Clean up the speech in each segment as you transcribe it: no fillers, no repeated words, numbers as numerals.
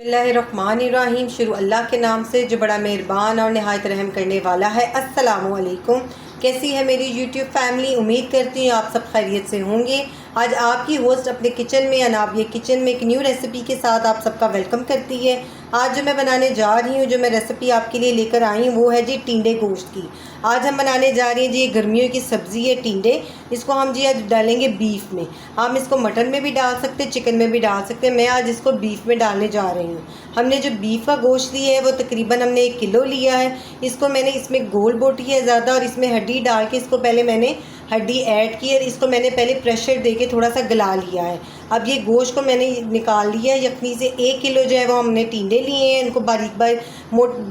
बिस्मिल्लाहिर्रहमानिर्रहीम। शुरू अल्लाह के नाम से जो बड़ा मेहरबान और नहायत रहम करने वाला है। अस्सलामु अलैकुम। कैसी है मेरी यूट्यूब फैमिली? उम्मीद करती हूँ आप सब खैरियत से होंगे। आज आपकी होस्ट अपने किचन में अनाबिया किचन में एक न्यू रेसिपी के साथ आप सबका वेलकम करती है। आज जो मैं बनाने जा रही हूँ, जो मैं रेसिपी आपके लिए लेकर आई हूँ, वो है जी टिंडे गोश्त की। आज हम बनाने जा रहे हैं जी, गर्मियों की सब्ज़ी है टिंडे। इसको हम जी आज डालेंगे बीफ में। हम इसको मटन में भी डाल सकते हैं, चिकन में भी डाल सकते हैं। मैं आज इसको बीफ में डालने जा रही हूँ। हमने जो बीफ का गोश्त लिया है वो तकरीबन हमने 1 किलो लिया है। इसको मैंने इसमें गोल बोटी है ज़्यादा और इसमें हड्डी डाल के इसको पहले मैंने हड्डी ऐड की और इसको मैंने पहले प्रेशर दे के थोड़ा सा गला लिया है। अब ये गोश्त को मैंने निकाल लिया है यखनी से। 1 किलो जो है वो हमने टिंडे लिए हैं। इनको बारीक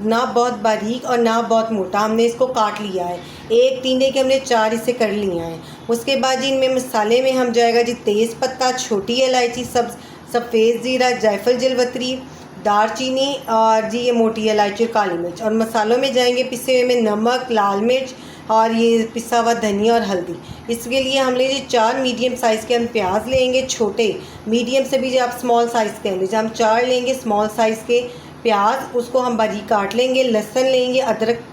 ना बहुत बारीक और ना बहुत मोटा हमने इसको काट लिया है। एक टिंडे के हमने 4 हिस्से कर लिए हैं। उसके बाद जी इनमें मसाले में हम जाएगा जी तेज़ पत्ता, छोटी इलायची, सफ़ेद ज़ीरा, जायफल जलवतरी, दालचीनी और जी ये मोटी इलायची और काली मिर्च। और मसालों में जाएंगे पिसे हुए में नमक, लाल मिर्च और ये पिसा हुआ धनिया और हल्दी। इसके लिए हम लेंगे 4 मीडियम साइज़ के हम प्याज लेंगे, छोटे मीडियम से भी जो आप स्मॉल साइज़ के लेंगे। हम 4 लेंगे स्मॉल साइज़ के प्याज, उसको हम बारीक काट लेंगे। लहसुन लेंगे, अदरक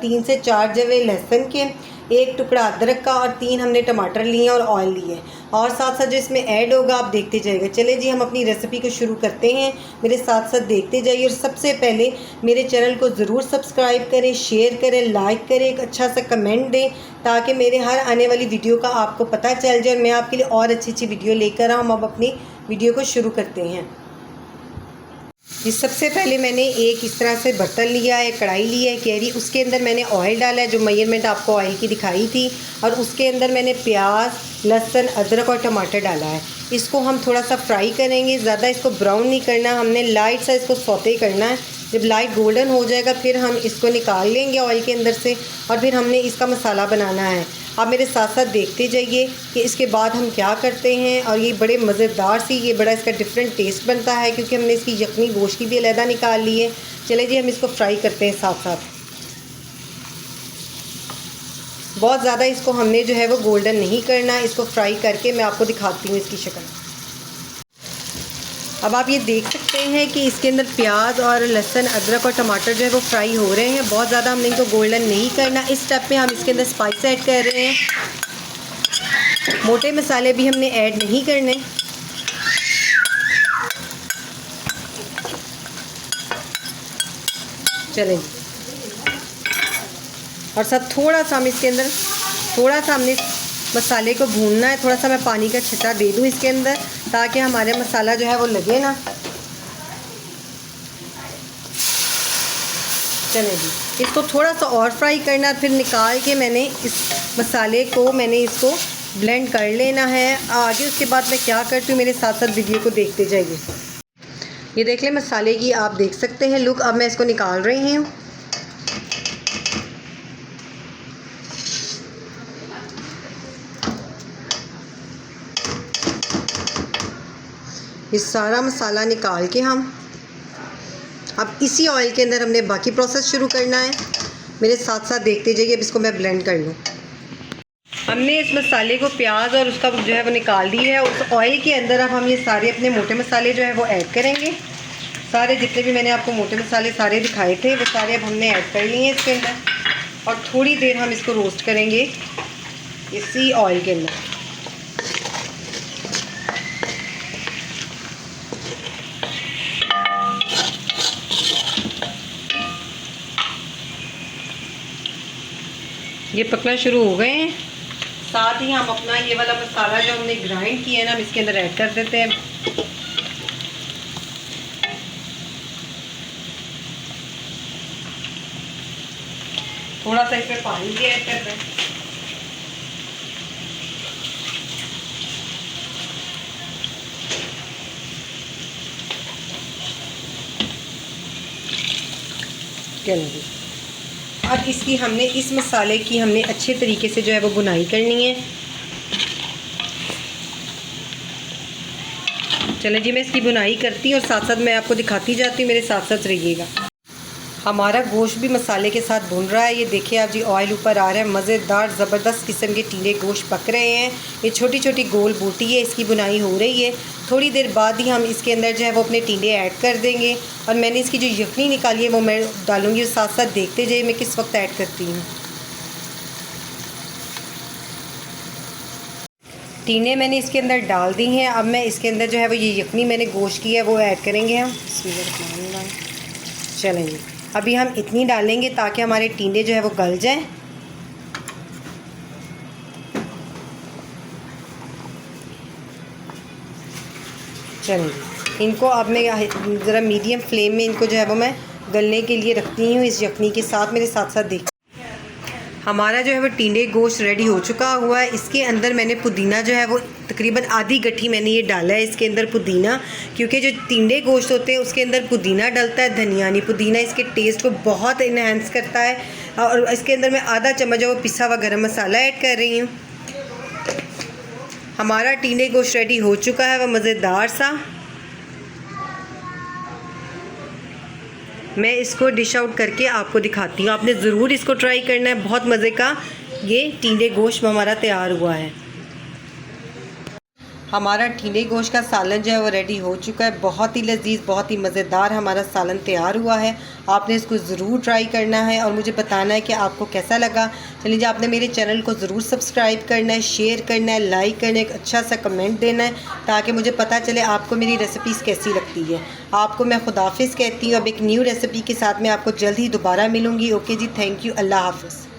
3 से 4 जवे लहसुन के, 1 टुकड़ा अदरक का और 3 हमने टमाटर लिए और ऑयल लिए। और साथ साथ जो इसमें ऐड होगा आप देखते जाइएगा। चले जी हम अपनी रेसिपी को शुरू करते हैं, मेरे साथ साथ देखते जाइए। और सबसे पहले मेरे चैनल को ज़रूर सब्सक्राइब करें, शेयर करें, लाइक करें, एक अच्छा सा कमेंट दें ताकि मेरे हर आने वाली वीडियो का आपको पता चल जाए और मैं आपके लिए और अच्छी अच्छी वीडियो लेकर आऊँ। हम अब अपनी वीडियो को शुरू करते हैं। इस सबसे पहले मैंने एक इस तरह से बर्तन लिया है, कढ़ाई लिया है कैरी। उसके अंदर मैंने ऑयल डाला है, जो मेजरमेंट आपको ऑयल की दिखाई थी। और उसके अंदर मैंने प्याज, लहसुन, अदरक और टमाटर डाला है। इसको हम थोड़ा सा फ्राई करेंगे, ज़्यादा इसको ब्राउन नहीं करना, हमने लाइट सा इसको सौते करना है। जब लाइट गोल्डन हो जाएगा फिर हम इसको निकाल लेंगे ऑयल के अंदर से और फिर हमने इसका मसाला बनाना है। आप मेरे साथ साथ देखते जाइए कि इसके बाद हम क्या करते हैं। और ये बड़े मज़ेदार सी ये बड़ा इसका डिफरेंट टेस्ट बनता है क्योंकि हमने इसकी यखनी गोश्त की भी अलहदा निकाल ली है। चले जी हम इसको फ्राई करते हैं साथ साथ। बहुत ज़्यादा इसको हमने जो है वो गोल्डन नहीं करना, इसको फ्राई करके मैं आपको दिखाती हूँ इसकी शक्ल। अब आप ये देख सकते हैं कि इसके अंदर प्याज और लहसुन, अदरक और टमाटर जो है वो फ्राई हो रहे हैं। बहुत ज़्यादा हमने इनको गोल्डन नहीं करना। इस स्टेप में हम इसके अंदर स्पाइस ऐड कर रहे हैं। मोटे मसाले भी हमने ऐड नहीं करने। चलें। और साथ थोड़ा सा हम इसके अंदर हमने मसाले को भूनना है। थोड़ा सा मैं पानी का छिटा दे दूँ इसके अंदर ताकि हमारे मसाला जो है वो लगे ना। चलें जी, इसको थोड़ा सा और फ्राई करना, फिर निकाल के मैंने इस मसाले को इसको ब्लेंड कर लेना है। आगे उसके बाद मैं क्या करती हूँ मेरे साथ साथ वीडियो को देखते जाइए। ये देख लें मसाले की आप देख सकते हैं लुक। अब मैं इसको निकाल रही हूँ। ये सारा मसाला निकाल के हम अब इसी ऑयल के अंदर हमने बाकी प्रोसेस शुरू करना है। मेरे साथ साथ देखते जाइए। अब इसको मैं ब्लेंड कर लूँ। हमने इस मसाले को प्याज और उसका जो है वो निकाल दिया है। उस ऑयल के अंदर अब हम ये सारे अपने मोटे मसाले जो है वो ऐड करेंगे। सारे जितने भी मैंने आपको मोटे मसाले सारे दिखाए थे वो सारे अब हमने ऐड कर लिए हैं इसके अंदर। और थोड़ी देर हम इसको रोस्ट करेंगे इसी ऑयल के अंदर। ये पकना शुरू हो गए हैं। साथ ही हम अपना ये वाला मसाला जो हमने ग्राइंड किया है ना, हम इसके अंदर ऐड कर देते हैं। थोड़ा सा इसमें पानी भी ऐड कर दें। चलिए अब इसकी हमने इस मसाले की हमने अच्छे तरीके से जो है वो बुनाई करनी है। चलें जी मैं इसकी बुनाई करती हूँ और साथ साथ मैं आपको दिखाती जाती हूँ। मेरे साथ साथ रहिएगा। हमारा गोश्त भी मसाले के साथ भुन रहा है। ये देखिए आप जी, ऑयल ऊपर आ रहा है। मज़ेदार ज़बरदस्त किस्म के टींडे गोश्त पक रहे हैं। ये छोटी छोटी गोल बोटी है, इसकी बुनाई हो रही है। थोड़ी देर बाद ही हम इसके अंदर जो है वो अपने टींडे ऐड कर देंगे। और मैंने इसकी जो यखनी निकाली है वो मैं डालूँगी। साथ साथ देखते जाइए मैं किस वक्त ऐड करती हूँ। टींडे मैंने इसके अंदर डाल दी हैं। अब मैं इसके अंदर जो है वो ये यखनी मैंने गोश्त की है वो ऐड करेंगे हम। चलें जी, अभी हम इतनी डालेंगे ताकि हमारे टींडे जो है वो गल जाएं। चलें जी, इनको अब मैं ज़रा मीडियम फ्लेम में इनको जो है वो मैं गलने के लिए रखती हूँ इस यखनी के साथ। मेरे साथ साथ देख, हमारा जो है वो टींडे गोश्त रेडी हो चुका हुआ है। इसके अंदर मैंने पुदीना जो है वो तकरीबन आधी गट्ठी मैंने ये डाला है इसके अंदर पुदीना, क्योंकि जो टींडे गोश्त होते हैं उसके अंदर पुदीना डलता है, धनिया नहीं। पुदीना इसके टेस्ट को बहुत इन्हेंस करता है। और इसके अंदर मैं आधा चम्मच जो पिसा हुआ गरम मसाला ऐड कर रही हूँ। हमारा टींडे गोश्त रेडी हो चुका है, वह मज़ेदार सा। मैं इसको डिश आउट करके आपको दिखाती हूँ। आपने ज़रूर इसको ट्राई करना है। बहुत मज़े का ये टींडे गोश्त हमारा तैयार हुआ है। हमारा टींडे गोश्त का सालन जो है वो रेडी हो चुका है। बहुत ही लजीज, बहुत ही मज़ेदार हमारा सालन तैयार हुआ है। आपने इसको ज़रूर ट्राई करना है और मुझे बताना है कि आपको कैसा लगा। चलिए जी, आपने मेरे चैनल को ज़रूर सब्सक्राइब करना है, शेयर करना है, लाइक करना है, एक अच्छा सा कमेंट देना है ताकि मुझे पता चले आपको मेरी रेसिपीज़ कैसी लगती है। आपको मैं खुदाफिज़ कहती हूँ। अब एक न्यू रेसिपी के साथ मैं आपको जल्द ही दोबारा मिलूँगी। ओके जी, थैंक यू, अल्लाह हाफ़िज़।